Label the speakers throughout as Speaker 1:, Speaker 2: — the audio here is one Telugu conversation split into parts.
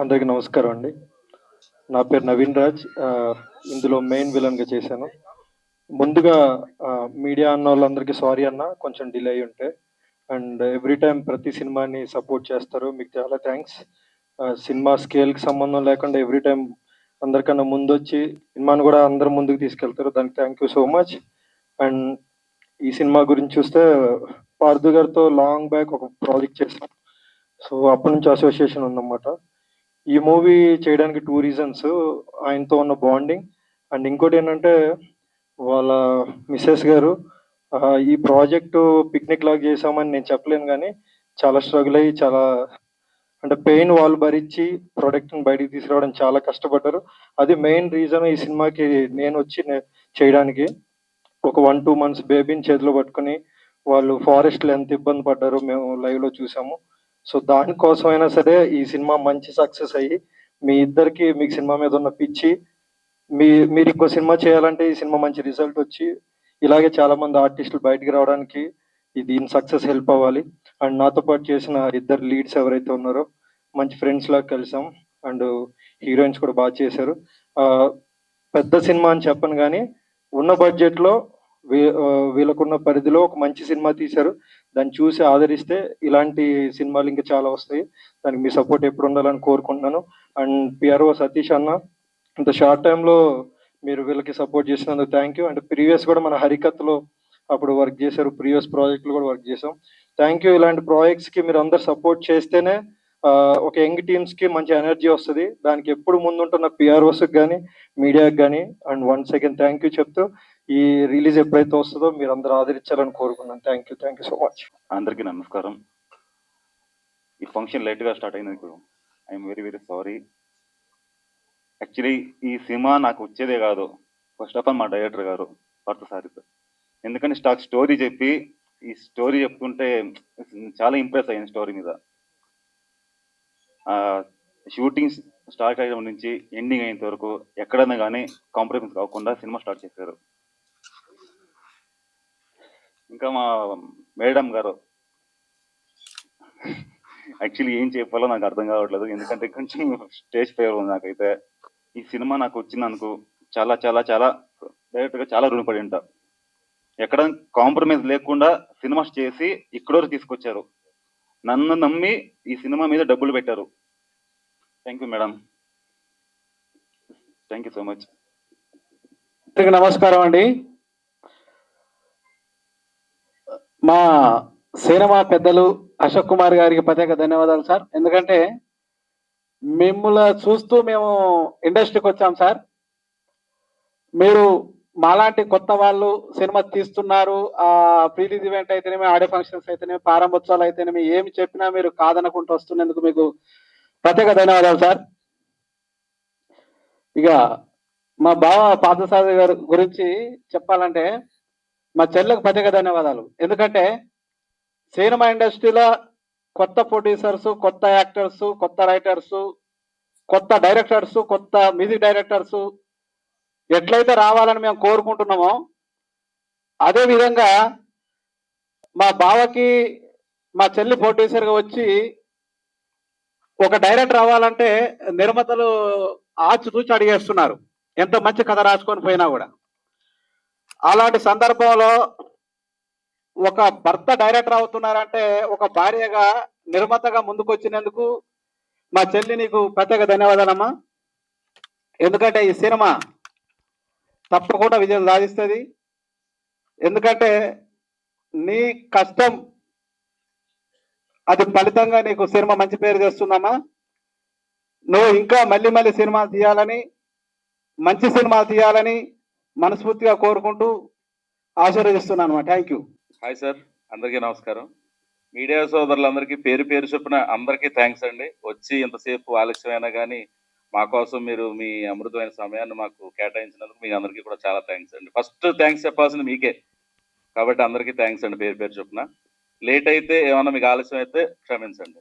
Speaker 1: అందరికీ నమస్కారం అండి. నా పేరు నవీన్ రాజ్. ఇందులో మెయిన్ విలన్‌గా చేశాను. ముందుగా మీడియా అన్నోళ్ళందరికీ సారీ అన్న, కొంచెం డిలే అయ్యి ఉంటే. అండ్ ఎవ్రీ టైమ్ ప్రతి సినిమాని సపోర్ట్ చేస్తారు. మీకు చాలా థాంక్స్. సినిమా స్కేల్‌కి సంబంధం లేకుండా ఎవ్రీ టైమ్ అందరికన్నా ముందొచ్చి సినిమాని గూడా అందరి ముందుకు తీసుకెళ్తారు. దానికి thank you so much. And ఈ సినిమా గురించి చూస్తే పార్థు గారితో లాంగ్ బ్యాక్ ఒక ప్రాజెక్ట్ చేశాం. సో అప్పటి నుంచి అసోసియేషన్ ఉందన్నమాట. ఈ మూవీ చేయడానికి 2 రీజన్స్. ఆయనతో ఉన్న బాండింగ్ అండ్ ఇంకోటేంటంటే వాళ్ళ మిసెస్ గారు ఈ ప్రాజెక్టు పిక్నిక్ లాగా చేశామని నేను చెప్పలేను గానీ, చాలా స్ట్రగుల్ అయ్యి చాలా అంటే పెయిన్ వాళ్ళు భరించి ప్రొడక్ట్‌ని బయటికి తీసుకురావడం చాలా కష్టపడ్డారు. అది మెయిన్ రీజన్ ఈ సినిమాకి నేనొచ్చి చేయడానికి. ఒక 1, 2 మంత్స్ బేబీని చేతిలో పట్టుకొని వాళ్ళు ఫారెస్ట్‌లో ఎంత ఇబ్బంది పడ్డారో మేము లైవ్‌లో చూసాము. సో దానికోసమైనా సరే ఈ సినిమా మంచి సక్సెస్ అయ్యి, మీ ఇద్దరికి మీకు సినిమా మీద ఉన్న పిచ్చి, మీరు ఇంకో సినిమా చేయాలంటే ఈ సినిమా మంచి రిజల్ట్ వచ్చి, ఇలాగే చాలామంది ఆర్టిస్టులు బయటికి రావడానికి దీని సక్సెస్ హెల్ప్ అవ్వాలి. అండ్ నాతో పాటు చేసిన ఇద్దరు లీడ్స్ ఎవరైతే ఉన్నారో మంచి ఫ్రెండ్స్ లాగా కలిసాం. అండ్ హీరోయిన్స్ కూడా బాగా చేశారు. పెద్ద సినిమా అని చెప్పను గానీ, ఉన్న బడ్జెట్‌లో వీళ్ళకున్న పరిధిలో ఒక మంచి సినిమా తీశారు. దాన్ని చూసి ఆదరిస్తే ఇలాంటి సినిమాలు ఇంకా చాలా వస్తాయి. దానికి మీ సపోర్ట్ ఎప్పుడు ఉండాలని కోరుకుంటున్నాను. అండ్ పిఆర్ఓ సతీష్ అన్న, ఇంత షార్ట్ టైమ్‌లో మీరు వీళ్ళకి సపోర్ట్ చేసినందుకు థ్యాంక్ యూ. అండ్ ప్రీవియస్ కూడా మన హరికథలో అప్పుడు వర్క్ చేశారు. ప్రీవియస్ ప్రాజెక్ట్‌లో కూడా వర్క్ చేసాం. Thank you. ఇలాంటి ప్రాజెక్ట్స్‌కి మీరందరూ సపోర్ట్ చేస్తేనే ఒక యంగ్ టీమ్స్‌కి మంచి ఎనర్జీ వస్తది. దానికి ఎప్పుడు ముందుంటున్న పిఆర్ఓస్‌కి గానీ, మీడియాకి గానీ and once again thank you చెప్తూ ఈ రిలీజ్ ఎప్పుడైతే వస్తదో మీరందరూ ఆదరించాలని కోరుకున్నాను. Thank you so much.
Speaker 2: అందరికీ నమస్కారం. ఈ ఫంక్షన్ లేట్గా స్టార్ట్ అయినందుకు I'm very very sorry. Actually ఈ సినిమా నాకు వచ్చేదే కాదు. ఫస్ట్ ఆఫ్ ఆల్ మా డైరెక్టర్ గారు పార్థసారథి సార్. ఎందుకంటే స్టోరీ చెప్పి ఈ స్టోరీ చెప్తుంటే చాలా ఇంప్రెస్ అయ్యాను స్టోరీ మీద. షూటింగ్ స్టార్ట్ అయ్యడం నుంచి ఎండింగ్ అయ్యేంత వరకు ఎక్కడైనా కానీ కాంప్రమైజ్ కాకుండా సినిమా స్టార్ట్ చేశారు. ఇంకా మా మేడం గారు యాక్చువల్లీ ఏం చెప్పాలో నాకు అర్థం కావట్లేదు. ఎందుకంటే కొంచెం స్టేజ్ ఫేవర్ ఉంది నాకైతే. ఈ సినిమా నాకు వచ్చినందుకు చాలా చాలా చాలా డైరెక్ట్గా చాలా రుణపడి ఉంటా. ఎక్కడ కాంప్రమైజ్ లేకుండా సినిమా చేసి ఇక్కడోరు తీసుకొచ్చారు. నన్ను నమ్మి ఈ సినిమా మీద డబ్బులు పెట్టారు. Thank you madam. Thank you so much.
Speaker 3: నమస్కారం అండి. మా సినిమా పెద్దలు అశోక్ కుమార్ గారికి ప్రత్యేక ధన్యవాదాలు సార్. ఎందుకంటే మిమ్మల్ని చూస్తూ మేము ఇండస్ట్రీకి వచ్చాం సార్. మీరు మాలాంటి కొత్త వాళ్ళు సినిమా తీస్తున్నారు, ప్రీ రిలీజ్ ఈవెంట్ అయితేనేమి, ఆడియో ఫంక్షన్స్ అయితేనేమి, ప్రారంభోత్సవాలు అయితేనేమి, ఏమి చెప్పినా మీరు కాదనుకుంటూ వస్తున్నందుకు మీకు ప్రత్యేక ధన్యవాదాలు సార్. ఇక మా బావ పార్థసారథి గారి గురించి చెప్పాలంటే మా చెల్లెకు ప్రత్యేక ధన్యవాదాలు. ఎందుకంటే సినిమా ఇండస్ట్రీలో కొత్త ప్రొడ్యూసర్స్, కొత్త యాక్టర్స్, కొత్త రైటర్స్, కొత్త డైరెక్టర్స్, కొత్త మ్యూజిక్ డైరెక్టర్స్ ఎట్లయితే రావాలని మేము కోరుకుంటున్నామో, అదే విధంగా మా బావకి మా చెల్లి ప్రొడ్యూసర్గా వచ్చి ఒక డైరెక్టర్ రావాలంటే నిర్మాతలు ఆచితూచి అడిగేస్తున్నారు, ఎంత మంచి కథ రాసుకొని పోయినా కూడా. అలాంటి సందర్భంలో ఒక భర్త డైరెక్టర్ అవుతున్నారంటే ఒక భార్యగా నిర్మాతగా ముందుకు వచ్చినందుకు మా చెల్లి నీకు ప్రత్యేక ధన్యవాదాలమ్మా. ఎందుకంటే ఈ సినిమా తప్పకుండా విజయం సాధిస్తుంది. ఎందుకంటే నీ కష్టం అది ఫలితంగా నీకు సినిమా మంచి పేరు తెస్తుందమ్మా. నువ్వు ఇంకా మళ్ళీ మళ్ళీ సినిమాలు తీయాలని, మంచి సినిమాలు తీయాలని మనస్ఫూర్తిగా కోరుకుంటూ ఆశీర్వదిస్తున్నాను. Thank you.
Speaker 4: హాయ్ సార్, అందరికీ నమస్కారం. మీడియా సోదరులందరికీ పేరు పేరు చొప్పున అందరికీ థ్యాంక్స్ అండి. వచ్చి ఎంతసేపు ఆలస్యమైనా కానీ మా కోసం మీరు మీ అమృతమైన సమయాన్ని మాకు కేటాయించినందుకు మీ అందరికీ కూడా చాలా థ్యాంక్స్ అండి. ఫస్ట్ థ్యాంక్స్ చెప్పాల్సింది మీకే, కాబట్టి అందరికీ థ్యాంక్స్ అండి పేరు పేరు చొప్పున. లేట్ అయితే ఏమన్నా మీకు ఆలస్యం అయితే క్షమించండి.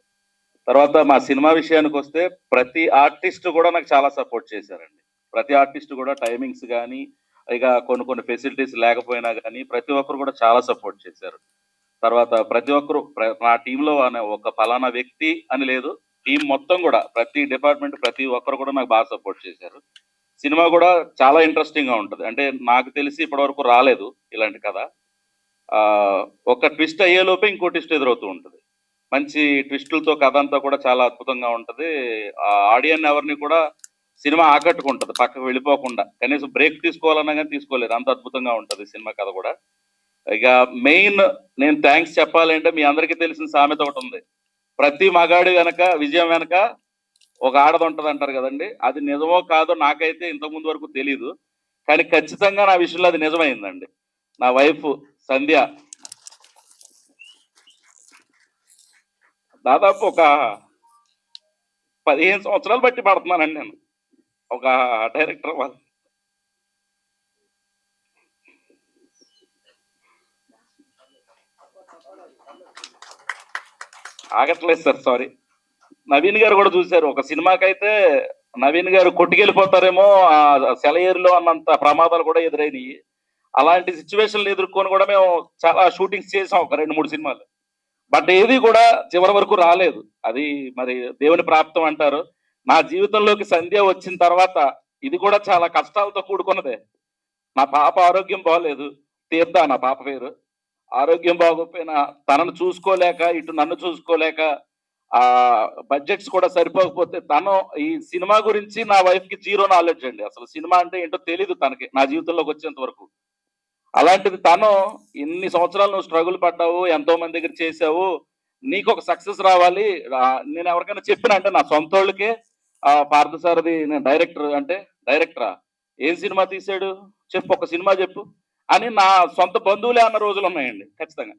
Speaker 4: తర్వాత మా సినిమా విషయానికి వస్తే ప్రతి ఆర్టిస్ట్ కూడా నాకు చాలా సపోర్ట్ చేశారండి. ప్రతి ఆర్టిస్ట్ కూడా టైమింగ్స్ కానీ ఇక కొన్ని ఫెసిలిటీస్ లేకపోయినా కానీ ప్రతి ఒక్కరు కూడా చాలా సపోర్ట్ చేశారు. తర్వాత ప్రతి ఒక్కరు మా టీంలో ఒక ఫలానా వ్యక్తి అని లేదు, టీం మొత్తం కూడా ప్రతి డిపార్ట్మెంట్ ప్రతి ఒక్కరు కూడా నాకు బాగా సపోర్ట్ చేశారు. సినిమా కూడా చాలా ఇంట్రెస్టింగ్ గా ఉంటుంది. అంటే నాకు తెలిసి ఇప్పటివరకు రాలేదు ఇలాంటి కథ. ఒక ట్విస్ట్ అయ్యేలోపే ఇంకో ట్విస్ట్ ఎదురవుతూ ఉంటుంది. మంచి ట్విస్టులతో కథ అంతా కూడా చాలా అద్భుతంగా ఉంటుంది. ఆడియన్ ఎవరిని కూడా సినిమా ఆకట్టుకుంటుంది పక్కకు వెళ్ళిపోకుండా. కనీసం బ్రేక్ తీసుకోవాలన్నా కానీ తీసుకోలేరు, అంత అద్భుతంగా ఉంటుంది సినిమా కథ కూడా. ఇక మెయిన్ నేను థ్యాంక్స్ చెప్పాలంటే మీ అందరికీ తెలిసిన సామెత ఒకటి ఉంది, ప్రతి మగాడి వెనక విజయం వెనక ఒక ఆడది ఉంటుంది అంటారు కదండి. అది నిజమో కాదో నాకైతే ఇంతకుముందు వరకు తెలీదు, కానీ ఖచ్చితంగా నా విషయంలో అది నిజమైందండి. నా వైఫ్ సంధ్య దాదాపు ఒక 15 సంవత్సరాలు బట్టి పడుతున్నానండి నేను ఒక డైరెక్టర్ వాళ్ళు. ఆగట్లేదు సార్, సారీ. నవీన్ గారు కూడా చూశారు, ఒక సినిమాకైతే నవీన్ గారు కొట్టుకెళ్ళిపోతారేమో సెలయేరులో అన్నంత ప్రమాదాలు కూడా ఎదురైనవి. అలాంటి సిచ్యువేషన్లు ఎదుర్కొని కూడా మేము చాలా షూటింగ్స్ చేసాం, ఒక 2-3 సినిమాలు. బట్ ఏది కూడా చివరి వరకు రాలేదు. అది మరి దేవుని ప్రాప్తం అంటారు. నా జీవితంలోకి సంధ్య వచ్చిన తర్వాత ఇది కూడా చాలా కష్టాలతో కూడుకున్నదే. నా పాప ఆరోగ్యం బాగోలేదు, తీర్థ నా పాప పేరు. ఆరోగ్యం బాగోకపోయినా తనను చూసుకోలేక ఇటు నన్ను చూసుకోలేక బడ్జెట్స్ కూడా సరిపోకపోతే తను ఈ సినిమా గురించి నా వైఫ్ కి జీరో నాలెడ్జ్ అండి. అసలు సినిమా అంటే ఏంటో తెలీదు తనకి నా జీవితంలోకి వచ్చేంత వరకు. అలాంటిది తను ఇన్ని సంవత్సరాలు నువ్వు స్ట్రగుల్ పడ్డావు, ఎంతో మంది దగ్గర చేసావు, నీకు ఒక సక్సెస్ రావాలి. నేను ఎవరికైనా చెప్పిన అంటే నా సొంత వాళ్ళకే పార్థసారథి నేను డైరెక్టర్ అంటే, డైరెక్టరా ఏం సినిమా తీసాడు చెప్పు, ఒక సినిమా చెప్పు అని నా సొంత బంధువులే అన్న రోజులు ఉన్నాయండి ఖచ్చితంగా.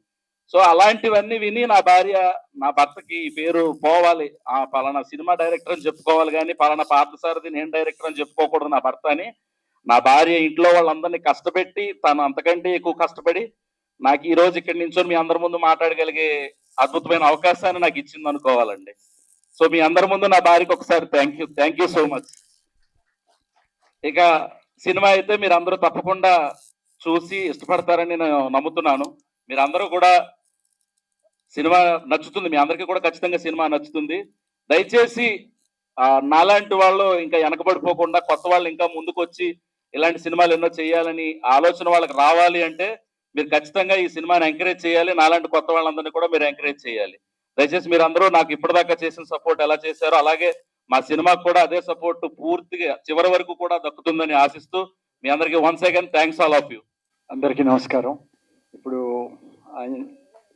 Speaker 4: సో అలాంటివన్నీ విని నా భార్య నా భర్తకి ఈ పేరు పోవాలి, పలానా సినిమా డైరెక్టర్ అని చెప్పుకోవాలి, కానీ పలానా పార్థసారథి నేను డైరెక్టర్ అని చెప్పుకోకూడదు నా భర్త అని నా భార్య ఇంట్లో వాళ్ళందరినీ కష్టపెట్టి తను అంతకంటే ఎక్కువ కష్టపడి నాకు ఈ రోజు ఇక్కడి నించొని మీ అందరి ముందు మాట్లాడగలిగే అద్భుతమైన అవకాశాన్ని నాకు ఇచ్చింది అనుకోవాలండి. సో మీ అందరి ముందు నా భార్యకి ఒకసారి థ్యాంక్ యూ సో మచ్. ఇక సినిమా అయితే మీరు అందరూ తప్పకుండా చూసి ఇష్టపడతారని నేను నమ్ముతున్నాను. మీరందరూ కూడా సినిమా నచ్చుతుంది, మీ అందరికీ కూడా ఖచ్చితంగా సినిమా నచ్చుతుంది. దయచేసి నాలాంటి వాళ్ళు ఇంకా వెనకబడిపోకుండా కొత్త వాళ్ళు ఇంకా ముందుకు వచ్చి ఇలాంటి సినిమాలు ఎన్నో చేయాలని ఆలోచన వాళ్ళకి రావాలి అంటే మీరు ఖచ్చితంగా ఈ సినిమాని ఎంకరేజ్ చేయాలి. నాలాంటి కొత్త వాళ్ళందరినీ కూడా మీరు ఎంకరేజ్ చేయాలి. దయచేసి మీరు అందరూ నాకు ఇప్పటిదాకా చేసిన సపోర్ట్ ఎలా చేశారో అలాగే మా సినిమాకు కూడా అదే సపోర్ట్ పూర్తిగా చివరి వరకు కూడా దక్కుతుందని ఆశిస్తూ మీ అందరికీ once again thanks all of you.
Speaker 5: అందరికీ నమస్కారం. ఇప్పుడు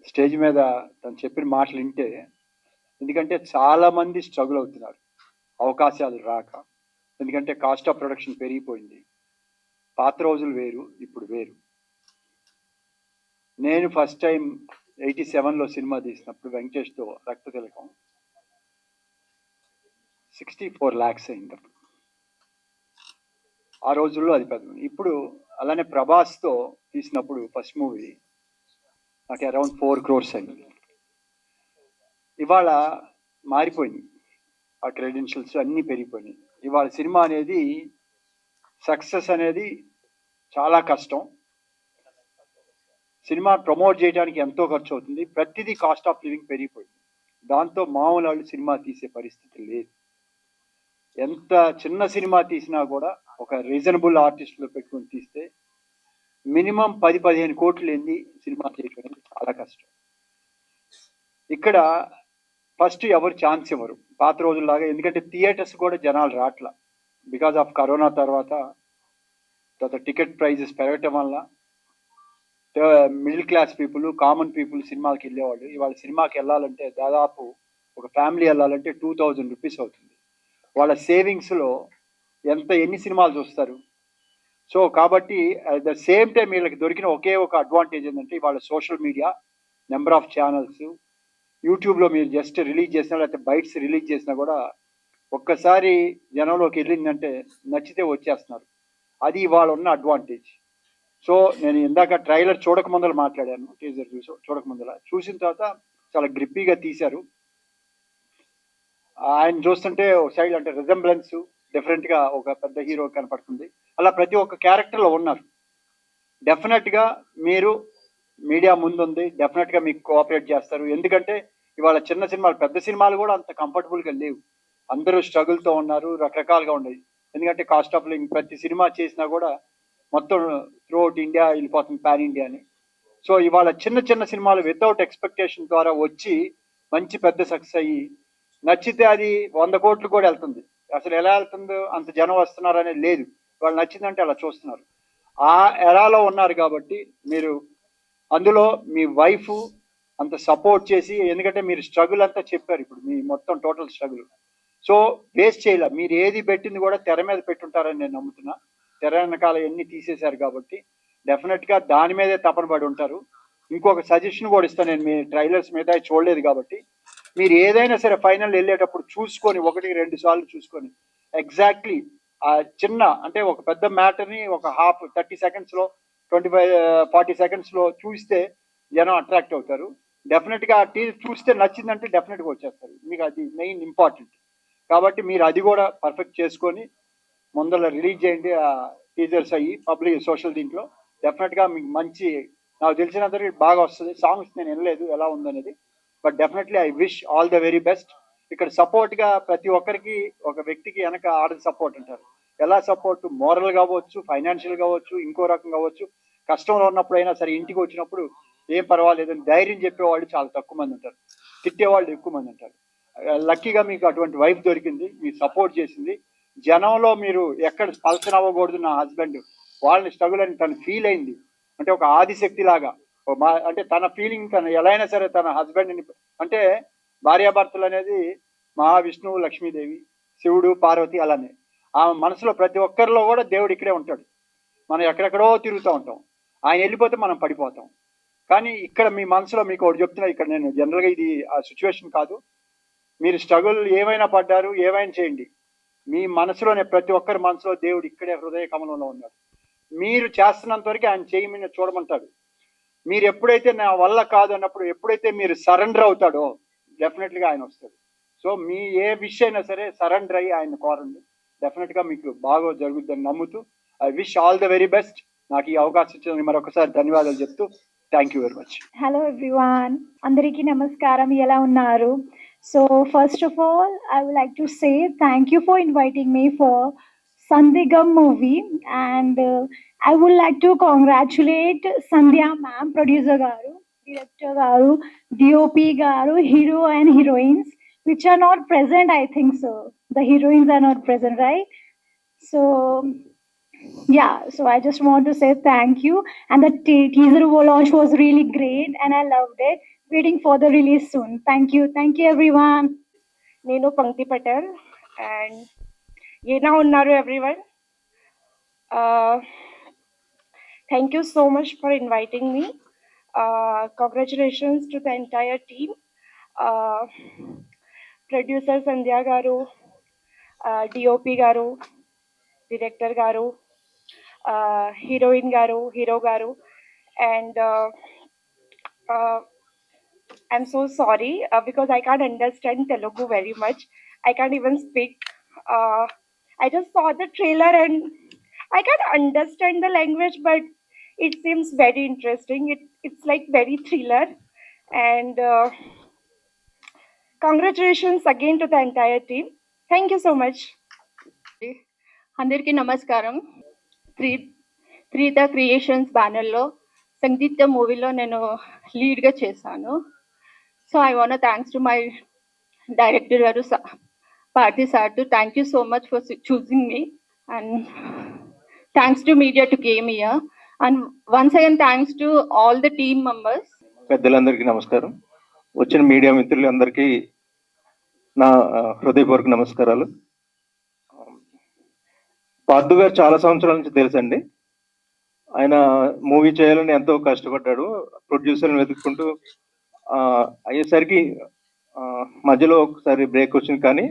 Speaker 5: స్టేజ్ మీద తను చెప్పిన మాటలు వింటే, ఎందుకంటే చాలా మంది స్ట్రగుల్ అవుతున్నారు అవకాశాలు రాక. ఎందుకంటే కాస్ట్ ఆఫ్ ప్రొడక్షన్ పెరిగిపోయింది. పాత రోజులు వేరు, ఇప్పుడు వేరు. నేను ఫస్ట్ టైం 87లో సినిమా తీసినప్పుడు వెంకటేష్తో రక్త తిలకం 64 lakhs అయింది. ఆ రోజుల్లో అది పెద్ద. ఇప్పుడు అలానే ప్రభాస్తో తీసినప్పుడు ఫస్ట్ మూవీ నాకు అరౌండ్ 4 crores అయింది. ఇవాళ మారిపోయినాయి, ఆ క్రెడెన్షియల్స్ అన్నీ పెరిగిపోయినాయి. ఇవాళ సినిమా అనేది సక్సెస్ అనేది చాలా కష్టం. సినిమా ప్రమోట్ చేయడానికి ఎంతో ఖర్చు అవుతుంది. ప్రతిదీ కాస్ట్ ఆఫ్ లివింగ్ పెరిగిపోయింది. దాంతో మామూలు వాళ్ళు సినిమా తీసే పరిస్థితి లేదు. ఎంత చిన్న సినిమా తీసినా కూడా ఒక రీజనబుల్ ఆర్టిస్టులు పెట్టుకొని తీస్తే మినిమం 10-15 కోట్లు లేని సినిమా చేయడం చాలా కష్టం. ఇక్కడ ఫస్ట్ ఎవరు ఛాన్స్ ఇవ్వరు పాత రోజుల్లాగా. ఎందుకంటే థియేటర్స్ కూడా జనాలు రాట్లా, బికాజ్ ఆఫ్ కరోనా. తర్వాత టికెట్ ప్రైజెస్ పెరగటం వల్ల middle class people, common people సినిమాకి వెళ్ళేవాళ్ళు. ఇవాళ సినిమాకి వెళ్ళాలంటే దాదాపు ఒక ఫ్యామిలీ వెళ్ళాలంటే 2000 రూపీస్ అవుతుంది. వాళ్ళ సేవింగ్స్లో ఎన్ని సినిమాలు చూస్తారు? సో కాబట్టి అట్ ద సేమ్ టైం వీళ్ళకి దొరికిన ఒకే ఒక అడ్వాంటేజ్ ఏంటంటే ఇవాళ social media, number of channels, యూట్యూబ్లో మీరు జస్ట్ రిలీజ్ చేసినా లేకపోతే బైట్స్ రిలీజ్ చేసినా కూడా ఒక్కసారి జనంలోకి వెళ్ళిందంటే నచ్చితే వచ్చేస్తున్నారు. అది ఇవాళ ఉన్న అడ్వాంటేజ్. సో నేను ఇందాక ట్రైలర్ చూడక ముందర మాట్లాడాను, టీజర్ చూడక ముందర. చూసిన తర్వాత చాలా గ్రిప్పీగా తీశారు. ఆయన చూస్తుంటే ఒక సైడ్ అంటే రిజంబ్లెన్స్ డిఫరెంట్గా ఒక పెద్ద హీరో కనపడుతుంది. అలా ప్రతి ఒక్క క్యారెక్టర్లో ఉన్నారు. డెఫినెట్గా మీరు మీడియా ముందుంది, డెఫినెట్గా మీకు కోఆపరేట్ చేస్తారు. ఎందుకంటే ఇవాళ చిన్న సినిమాలు, పెద్ద సినిమాలు కూడా అంత కంఫర్టబుల్గా లేవు. అందరూ స్ట్రగుల్తో ఉన్నారు, రకరకాలుగా ఉండేది. ఎందుకంటే కాస్ట్ ఆఫ్ లివింగ్, ప్రతి సినిమా చేసినా కూడా మొత్తం త్రూఅవుట్ ఇండియా వెళ్ళిపోతుంది, పాన్ ఇండియా అని. సో ఇవాళ చిన్న చిన్న సినిమాలు వితౌట్ ఎక్స్పెక్టేషన్ ద్వారా వచ్చి మంచి పెద్ద సక్సెస్ అయ్యి, నచ్చితే అది 100 కోట్లు కూడా వెళ్తుంది. అసలు ఎలా వెళ్తుందో అంత జనం వస్తున్నారు అనేది లేదు. వాళ్ళు నచ్చిందంటే అలా చూస్తున్నారు. ఆ ఎరాలో ఉన్నారు కాబట్టి మీరు అందులో మీ వైఫ్ అంత సపోర్ట్ చేసి, ఎందుకంటే మీరు స్ట్రగుల్ అంతా చెప్పారు ఇప్పుడు, మీ మొత్తం టోటల్ స్ట్రగుల్. సో వేస్ట్ చేయలే, మీరు ఏది పెట్టింది కూడా తెర మీద పెట్టుంటారని నేను నమ్ముతున్నా. తెర వెనకాల ఎన్ని తీసేశారు కాబట్టి డెఫినెట్గా దాని మీదే తపన పడి ఉంటారు. ఇంకొక సజెషన్ కూడా ఇస్తాను నేను, మీ ట్రైలర్స్ మీద చూడలేదు కాబట్టి మీరు ఏదైనా సరే ఫైనల్ వెళ్ళేటప్పుడు చూసుకొని 1-2 సార్లు చూసుకొని ఎగ్జాక్ట్లీ ఆ చిన్న, అంటే ఒక పెద్ద మ్యాటర్ని ఒక 30 సెకండ్స్లో 25-40 సెకండ్స్లో చూస్తే జనం అట్రాక్ట్ అవుతారు. డెఫినెట్గా ఆ చూస్తే నచ్చిందంటే డెఫినెట్గా వచ్చేస్తారు. మీకు అది మెయిన్ ఇంపార్టెంట్. కాబట్టి మీరు అది కూడా పర్ఫెక్ట్ చేసుకొని ముందర రిలీజ్ చేయండి ఆ టీజర్స్ అయ్యి పబ్లిక్ సోషల్ దీంట్లో. డెఫినెట్గా మీకు మంచి, నాకు తెలిసినంతవరకు బాగా వస్తుంది. సాంగ్స్ నేను వినలేదు ఎలా ఉందనేది, but definitely I wish all the very best. ఇక్కడ సపోర్ట్గా ప్రతి ఒక్కరికి, ఒక వ్యక్తికి వెనక ఆడ సపోర్ట్ ఉంటారు. ఎలా సపోర్ట్, మోరల్ కావచ్చు, ఫైనాన్షియల్ కావచ్చు, ఇంకో రకం కావచ్చు. కష్టంలో ఉన్నప్పుడైనా సరే ఇంటికి వచ్చినప్పుడు ఏం పర్వాలేదని ధైర్యం చెప్పేవాళ్ళు చాలా తక్కువ మంది ఉంటారు, తిట్టేవాళ్ళు ఎక్కువ మంది ఉంటారు. లక్కీగా మీకు అటువంటి వైఫ్ దొరికింది, మీకు సపోర్ట్ చేసింది. జనంలో మీరు ఎక్కడ పల్సన్ అవ్వకూడదు, నా హస్బెండ్ వాళ్ళని స్ట్రగుల్ అని తను ఫీల్ అయింది. అంటే ఒక ఆదిశక్తి లాగా, అంటే తన ఫీలింగ్, తను ఎలా అయినా సరే తన హస్బెండ్ని, అంటే భార్యాభర్తలు అనేది మహావిష్ణువు, లక్ష్మీదేవి, శివుడు, పార్వతి, అలానే ఆ మనసులో ప్రతి ఒక్కరిలో కూడా దేవుడు ఇక్కడే ఉంటాడు. మనం ఎక్కడెక్కడో తిరుగుతూ ఉంటాం, ఆయన వెళ్ళిపోతే మనం పడిపోతాం. కానీ ఇక్కడ మీ మనసులో మీకు ఒకటి చెప్తున్నా, ఇక్కడ నేను జనరల్గా ఇది ఆ సిచ్యువేషన్ కాదు, మీరు స్ట్రగుల్ ఏమైనా పడ్డారు, ఏమైనా చేయండి, మీ మనసులోనే, ప్రతి ఒక్కరి మనసులో దేవుడు ఇక్కడే హృదయ కమలంలో ఉన్నాడు. మీరు చేస్తున్నంత వరకు ఆయన చేయి మీద చూడమంటాడు. మీరు ఎప్పుడైతే నా వల్ల కాదు అన్నప్పుడు, ఎప్పుడైతే మీరు సరెండర్ అవుతాడో డెఫినెట్గా ఆయన వస్తాడు. సో మీ ఏ విషయం అయినా సరే సరెండర్ అయ్యి ఆయన కోరండి, డెఫినెట్గా మీకు బాగా జరుగుతుందని నమ్ముతూ I wish all the very best. నాకు ఈ అవకాశం ఇచ్చినందుకు మరొకసారి ధన్యవాదాలు చెప్తూ thank you very much.
Speaker 6: Hello everyone, అందరికీ నమస్కారం. ఎలా ఉన్నారు? So first of all I would like to say thank you for inviting me for Sandhigam movie, and I would like to congratulate Sandhya ma'am, producer garu, director garu, DOP garu, hero and heroines which are not present. I think so the heroines are not present, right? So yeah, so I just want to say thank you, and the teaser launch was really great and I loved it. Waiting for the release soon. Thank you everyone.
Speaker 7: నేను పంక్తి పటేల్, అండ్ ఎలా ఉన్నారు everyone? Thank you so much for inviting me. Congratulations to the entire team, producer Sandhya గారు, డిఓపి గారు, డైరెక్టర్ గారు, హీరోయిన్ గారు, హీరో గారు, and I'm so sorry because I can't understand Telugu very much. I can't even speak. I just saw the trailer and I can't understand the language, but it seems very interesting. It's like very thriller. And congratulations again to the entire team. Thank you so much.
Speaker 8: అందరికీ నమస్కారం. త్రీత క్రియేషన్స్ బ్యానర్లో సంగీత మూవీలో నేను లీడ్గా చేశాను. So I want thanks to my director గారు Parthi sir to thank you so much for choosing me, and thanks to media to came here, and once again thanks to all the team members.
Speaker 1: పెద్దలందరికీ నమస్కారం. వచ్చిన మీడియా మిత్రులందరికీ నా హృదయపూర్వక నమస్కారాలు. పార్థు గారు చాలా సంవత్సరాల నుంచి తెలుసండి. ఆయన మూవీ చేయాలని ఎంతో కష్టపడ్డాడు, ప్రొడ్యూసర్ని వెతుక్కుంటూ. అయ్యేసరికి మధ్యలో ఒకసారి బ్రేక్ వచ్చింది, కానీ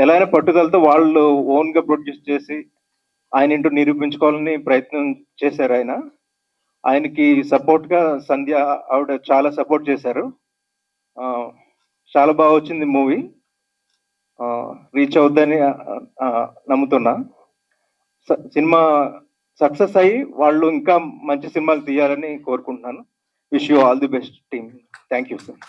Speaker 1: ఎలా అయినా పట్టుదలతో వాళ్ళు ఓన్గా ప్రొడ్యూస్ చేసి ఆయన ఇంటూ నిరూపించుకోవాలని ప్రయత్నం చేశారు. ఆయనకి సపోర్ట్గా సంధ్య ఆవిడ చాలా సపోర్ట్ చేశారు. చాలా బాగా వచ్చింది మూవీ, రీచ్ అవుద్దని నమ్ముతున్నా. సినిమా సక్సెస్ అయ్యి వాళ్ళు ఇంకా మంచి సినిమాలు తీయాలని కోరుకుంటున్నాను. Wish you all the best team. Thank you sir.